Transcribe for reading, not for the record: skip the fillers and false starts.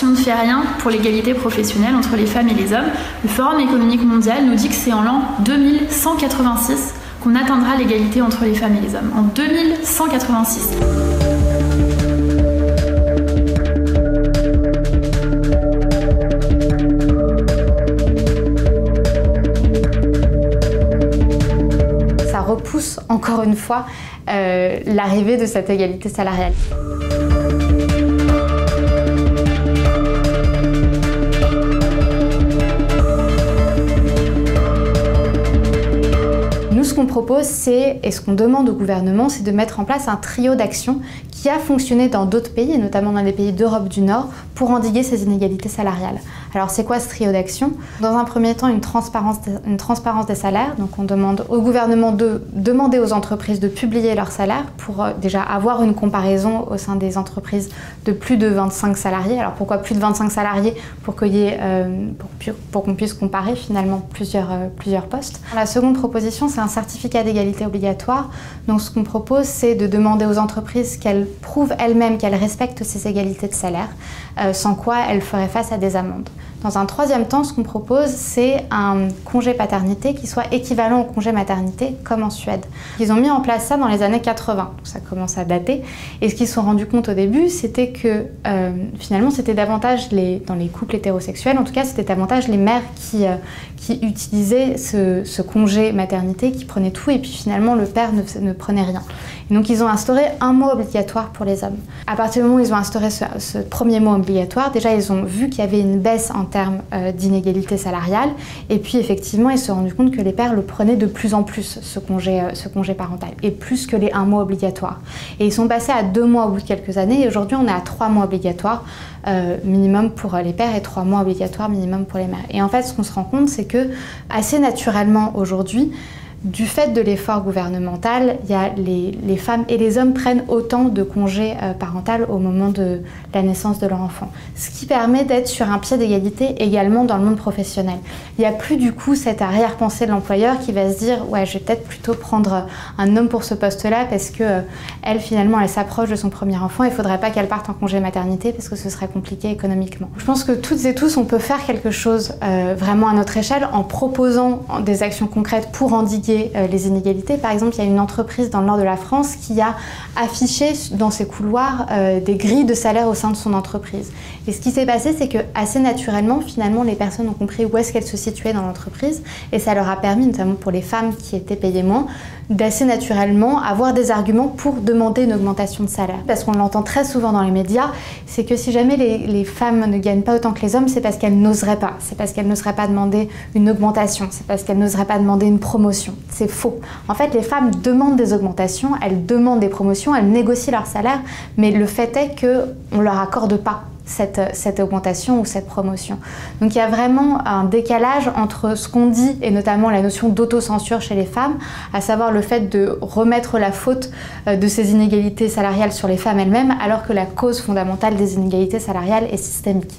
si on ne fait rien pour l'égalité professionnelle entre les femmes et les hommes, le Forum économique mondial nous dit que c'est en l'an 2186 qu'on atteindra l'égalité entre les femmes et les hommes. En 2186. Ça repousse encore une fois l'arrivée de cette égalité salariale. Nous, ce qu'on propose, et ce qu'on demande au gouvernement, c'est de mettre en place un trio d'actions qui a fonctionné dans d'autres pays, et notamment dans les pays d'Europe du Nord, pour endiguer ces inégalités salariales. Alors c'est quoi ce trio d'actions? Dans un premier temps, une transparence des salaires. Donc on demande au gouvernement de demander aux entreprises de publier leurs salaires pour déjà avoir une comparaison au sein des entreprises de plus de 25 salariés. Alors pourquoi plus de 25 salariés? Pour qu'on puisse comparer finalement plusieurs postes. La seconde proposition, c'est un certificat d'égalité obligatoire. Donc ce qu'on propose, c'est de demander aux entreprises qu'elles prouvent elles-mêmes qu'elles respectent ces égalités de salaire, sans quoi elles feraient face à des amendes. Dans un troisième temps, ce qu'on propose, c'est un congé paternité qui soit équivalent au congé maternité, comme en Suède. Ils ont mis en place ça dans les années 80, donc ça commence à dater. Et ce qu'ils se sont rendus compte au début, c'était que finalement, c'était davantage dans les couples hétérosexuels, en tout cas, c'était davantage les mères qui utilisaient ce congé maternité, qui prenaient tout, et puis finalement, le père ne prenait rien. Et donc, ils ont instauré un mois obligatoire pour les hommes. À partir du moment où ils ont instauré ce premier mois obligatoire, déjà, ils ont vu qu'il y avait une baisse en termes d'inégalité salariale. Et puis, effectivement, ils se sont rendus compte que les pères le prenaient de plus en plus, ce congé parental, et plus que les 1 mois obligatoires. Et ils sont passés à 2 mois au bout de quelques années, et aujourd'hui, on est à 3 mois obligatoires minimum pour les pères et 3 mois obligatoires minimum pour les mères. Et en fait, ce qu'on se rend compte, c'est que, assez naturellement aujourd'hui, du fait de l'effort gouvernemental, les femmes et les hommes prennent autant de congés parental au moment de la naissance de leur enfant. Ce qui permet d'être sur un pied d'égalité également dans le monde professionnel. Il n'y a plus du coup cette arrière-pensée de l'employeur qui va se dire « ouais, je vais peut-être plutôt prendre un homme pour ce poste-là parce que elle finalement elle s'approche de son premier enfant, il ne faudrait pas qu'elle parte en congé maternité parce que ce serait compliqué économiquement ». Je pense que toutes et tous on peut faire quelque chose vraiment à notre échelle en proposant des actions concrètes pour endiguer les inégalités. Par exemple, il y a une entreprise dans le nord de la France qui a affiché dans ses couloirs des grilles de salaire au sein de son entreprise. Et ce qui s'est passé, c'est que assez naturellement, finalement, les personnes ont compris où est-ce qu'elles se situaient dans l'entreprise et ça leur a permis, notamment pour les femmes qui étaient payées moins, d'assez naturellement avoir des arguments pour demander une augmentation de salaire. Parce qu'on l'entend très souvent dans les médias, c'est que si jamais les femmes ne gagnent pas autant que les hommes, c'est parce qu'elles n'oseraient pas. C'est parce qu'elles n'oseraient pas demander une augmentation. C'est parce qu'elles n'oseraient pas demander une promotion. C'est faux. En fait, les femmes demandent des augmentations, elles demandent des promotions, elles négocient leur salaire, mais le fait est qu'on ne leur accorde pas cette augmentation ou cette promotion. Donc il y a vraiment un décalage entre ce qu'on dit et notamment la notion d'autocensure chez les femmes, à savoir le fait de remettre la faute de ces inégalités salariales sur les femmes elles-mêmes alors que la cause fondamentale des inégalités salariales est systémique.